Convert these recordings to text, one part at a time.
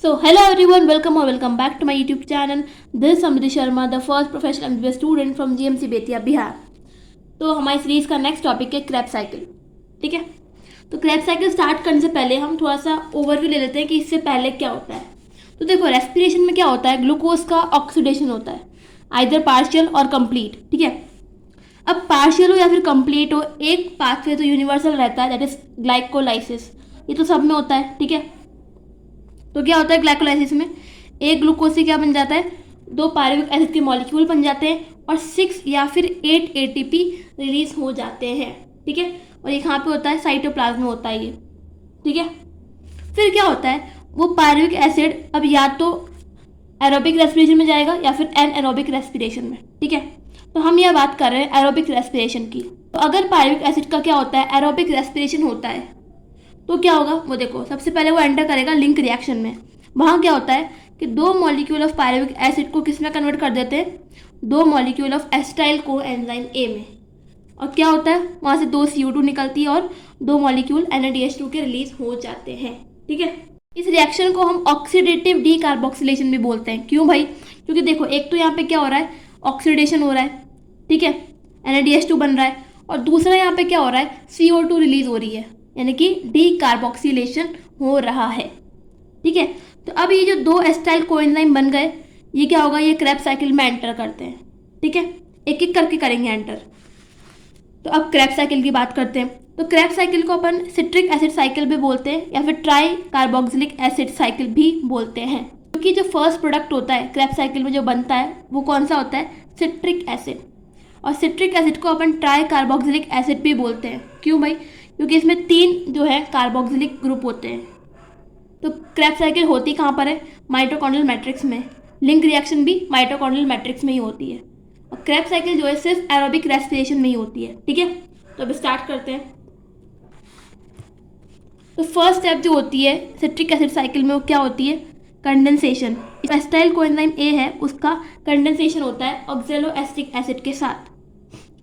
So, hello everyone, welcome or welcome back to my YouTube channel. This is Samriti Sharma, the first professional MBBS student from GMC Bettiah Bihar. तो हमारी series का next topic है Krebs cycle. ठीक है, तो Krebs cycle start करने से पहले हम थोड़ा सा ओवरव्यू ले लेते हैं कि इससे पहले क्या होता है. तो देखो, रेस्पिरेशन में क्या होता है, ग्लूकोज का ऑक्सीडेशन होता है, आइदर पार्शियल और कंप्लीट. ठीक है, अब पार्शियल हो या फिर कंप्लीट हो, एक पाथवे तो यूनिवर्सल रहता है, दैट इज ग्लाइकोलाइसिस. ये तो सब में होता है. ठीक है, तो क्या होता है ग्लाइकोलाइसिस में, एक ग्लूकोज से क्या बन जाता है, 2 पायरुविक एसिड के मॉलिक्यूल बन जाते हैं और 6 या फिर 8 एटीपी रिलीज हो जाते हैं. ठीक है, और ये कहाँ पे होता है, साइटोप्लाज्म में होता है ये. ठीक है, फिर क्या होता है, वो पायरुविक एसिड अब या तो एरोबिक रेस्पिरेशन में जाएगा या फिर एनएरोबिक रेस्पिरेशन में. ठीक है, तो हम यह बात कर रहे हैं एरोबिक रेस्पिरेशन की. तो अगर पायरुविक एसिड का क्या होता है, एरोबिक रेस्पिरेशन होता है, तो क्या होगा, वो देखो, सबसे पहले वो एंटर करेगा लिंक रिएक्शन में. वहाँ क्या होता है कि 2 मॉलिक्यूल ऑफ पायरुविक एसिड को किस में कन्वर्ट कर देते हैं, 2 molecule of acetyl co enzyme A में. और क्या होता है, वहाँ से 2 CO2 निकलती है और 2 मॉलिक्यूल NaDH2 के रिलीज हो जाते हैं. ठीक है, इस रिएक्शन को हम ऑक्सीडेटिव डीकार्बोक्सिलेशन भी बोलते हैं. क्यों भाई, क्योंकि देखो, एक तो यहाँ पे क्या हो रहा है, ऑक्सीडेशन हो रहा है. ठीक है, NaDH2 बन रहा है, और दूसरा यहाँ पे क्या हो रहा है, CO2 रिलीज हो रही है, यानी कि डीकार्बोक्सिलेशन हो रहा है. ठीक है, तो अब ये जो 2 एसिटाइल कोएंजाइम बन गए, ये क्या होगा, ये क्रैब साइकिल में एंटर करते हैं. ठीक है, एक एक करके करेंगे एंटर. तो अब क्रैब साइकिल की बात करते हैं. तो क्रैब साइकिल को अपन सिट्रिक एसिड साइकिल भी बोलते हैं या फिर ट्राई कार्बोक्सिलिक एसिड साइकिल भी बोलते हैं. क्योंकि जो फर्स्ट प्रोडक्ट होता है क्रैब साइकिल में जो बनता है वो कौन सा होता है, सिट्रिक एसिड. और सिट्रिक एसिड को अपन ट्राई कार्बोक्सिलिक एसिड भी बोलते हैं. क्यों भाई, क्योंकि इसमें 3 जो है कार्बोक्सिलिक ग्रुप होते हैं. तो क्रैब साइकिल होती कहाँ पर है, माइटोकॉन्ड्रियल मैट्रिक्स में. लिंक रिएक्शन भी माइटोकॉन्ड्रियल मैट्रिक्स में ही होती है. और क्रैब साइकिल जो है सिर्फ एरोबिक रेस्पिरेशन में ही होती है. ठीक है, तो अब स्टार्ट करते हैं. तो फर्स्ट स्टेप जो होती है सिट्रिक एसिड साइकिल में, वो क्या होती है, कंडेंसेशन. एसिटाइल कोएंजाइम ए है, उसका कंडेंसेशन होता है ऑक्जेलोएसिटिक एसिड के साथ.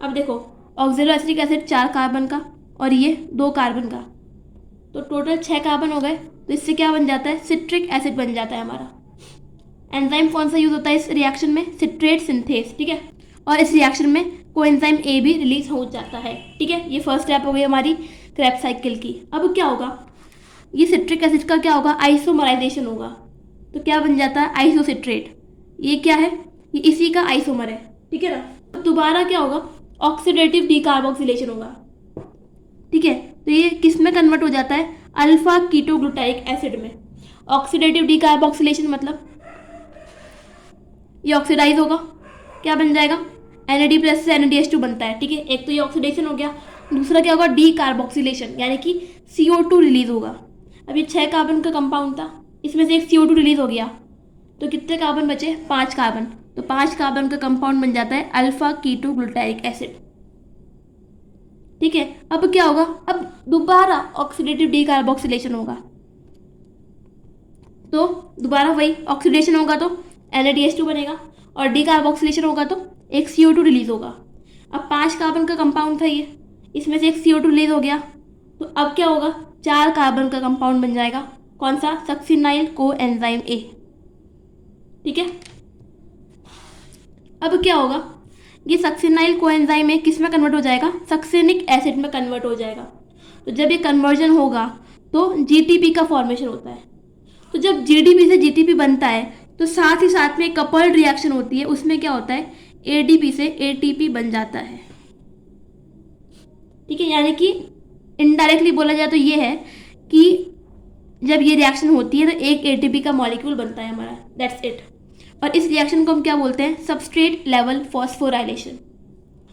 अब देखो, ऑक्जेलोएसिटिक एसिड 4 कार्बन का और ये 2 कार्बन का, तो टोटल 6 कार्बन हो गए. तो इससे क्या बन जाता है, सिट्रिक एसिड बन जाता है हमारा. एंजाइम कौन सा यूज होता है इस रिएक्शन में, सिट्रेट सिंथेस. ठीक है, और इस रिएक्शन में कोएंजाइम ए भी रिलीज हो जाता है. ठीक है, ये फर्स्ट स्टेप हो गई हमारी क्रैब साइकिल की. अब क्या होगा, ये सिट्रिक एसिड का क्या होगा, आइसोमराइजेशन होगा. तो क्या बन जाता है, आइसोसिट्रेट. ये क्या है, ये इसी का आइसोमर है. ठीक है ना, दोबारा क्या होगा, ऑक्सीडेटिव डीकार्बोक्सिलेशन होगा. ठीक है, तो ये किस में कन्वर्ट हो जाता है, अल्फा कीटोग्लूटाइक एसिड में. ऑक्सीडेटिव डीकार्बोक्सिलेशन मतलब ये ऑक्सीडाइज होगा, क्या बन जाएगा, NAD प्लस से NaDH2 बनता है. ठीक है, एक तो ये ऑक्सीडेशन हो गया, दूसरा क्या होगा, डीकार्बोक्सिलेशन, यानी कि CO2 रिलीज होगा. अब ये 6 कार्बन का कंपाउंड था, इसमें से एक CO2 रिलीज हो गया, तो कितने कार्बन बचे, 5 कार्बन. तो 5 कार्बन का कंपाउंड बन जाता है अल्फा कीटोग्लूटाइक एसिड. ठीक है, अब क्या होगा, अब दोबारा ऑक्सीडेटिव डीकार्बोक्सिलेशन होगा. तो दोबारा वही ऑक्सीडेशन होगा तो NaDH2 बनेगा, और डीकार्बोक्सिलेशन होगा तो एक CO2 रिलीज होगा. अब 5 कार्बन का कंपाउंड था ये, इसमें से एक CO2 रिलीज हो गया, तो अब क्या होगा, 4 कार्बन का कंपाउंड बन जाएगा, कौन सा, सक्सिनाइल को एंजाइम ए. ठीक है, अब क्या होगा, ये सक्सिनाइल को एंजाइम ए किस में कन्वर्ट हो जाएगा, सक्सेनिक एसिड में कन्वर्ट हो जाएगा. तो जब ये कन्वर्जन होगा तो GTP का फॉर्मेशन होता है. तो जब GDP से GTP बनता है तो साथ ही साथ में कपल्ड रिएक्शन होती है, उसमें क्या होता है, ADP से ATP बन जाता है. ठीक है, यानी कि इनडायरेक्टली बोला जाए तो ये है कि जब ये रिएक्शन होती है तो एक ATP का मॉलिक्यूल बनता है हमारा, दैट्स इट. और इस रिएक्शन को हम क्या बोलते हैं, सबस्ट्रेट लेवल फॉस्फोराइलेशन.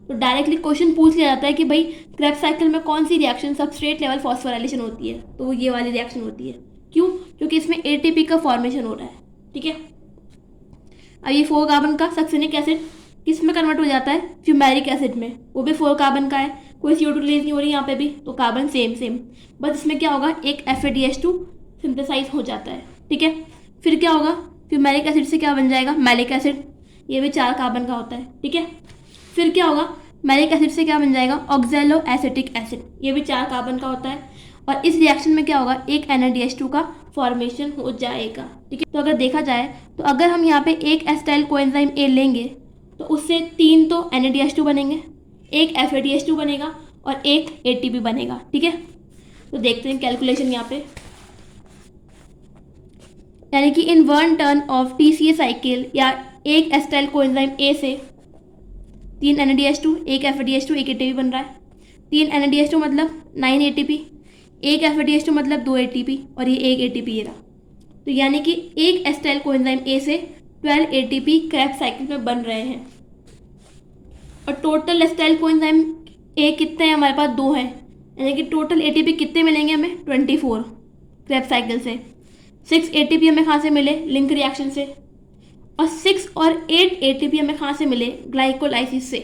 तो डायरेक्टली क्वेश्चन पूछ लिया जाता है कि भाई क्रैब साइकिल में कौन सी रिएक्शन सबस्ट्रेट लेवल फॉस्फोराइलेशन होती है, तो वो ये वाली रिएक्शन होती है. क्यों, क्योंकि इसमें ATP का फॉर्मेशन हो रहा है. ठीक है, अब ये 4 कार्बन का सक्सेनिक एसिड किस में कन्वर्ट हो जाता है, फ्यूमेरिक एसिड में, वो भी 4 कार्बन का है, कोई CO2 रिलीज नहीं हो रही यहाँ पे भी, तो कार्बन सेम, बस इसमें क्या होगा, एक FADH2 सिंथेसाइज हो जाता है. ठीक है, फिर क्या होगा, फ्यूमेरिक एसिड से क्या बन जाएगा, मैलिक एसिड, ये भी 4 कार्बन का होता है. ठीक है, फिर क्या होगा, मैलिक एसिड से क्या बन जाएगा, ऑक्जेलो एसिटिक एसिड, ये भी 4 कार्बन का होता है. और इस रिएक्शन में क्या होगा, एक NADH2 का फॉर्मेशन हो जाएगा। ठीक है, तो अगर देखा जाए तो अगर हम यहाँ पे एक एसिटाइल कोएंजाइम A लेंगे तो उससे 3 तो NADH2 बनेंगे, एक FADH2 बनेगा और एक ATP बनेगा। ठीक है, तो देखते हैं कैलकुलेशन यहाँ पे, यानी कि इन 1 टर्न ऑफ TCA साइकिल या एक एसिटाइल कोएंजाइम A से 3 NADH2, एक FADH2, एक ATP बन रहा है। 3 NADH2 मतलब 9 ATP, एक FADH2 मतलब 2 ATP और ये एक ATP ये रहा। तो यानी कि एक एसिटाइल कोएंजाइम A से 12 ATP क्रेब्स साइकिल में बन रहे हैं। और टोटल एसिटाइल कोएंजाइम A कितने हैं, हमारे पास 2 हैं, यानी कि टोटल ATP कितने मिलेंगे हमें, 24 क्रेब्स साइकिल से। 6 ATP हमें कहाँ से मिले, लिंक रिएक्शन से, और 6 और 8 ATP हमें कहाँ से मिले, ग्लाइकोलाइसिस से।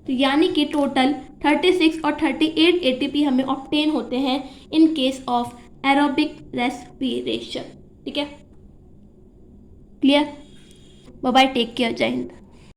तो यानी कि टोटल 36 और 38 ATP हमें ऑब्टेन होते हैं in case of aerobic respiration. ठीक है, clear, bye bye, take care, जय हिंद।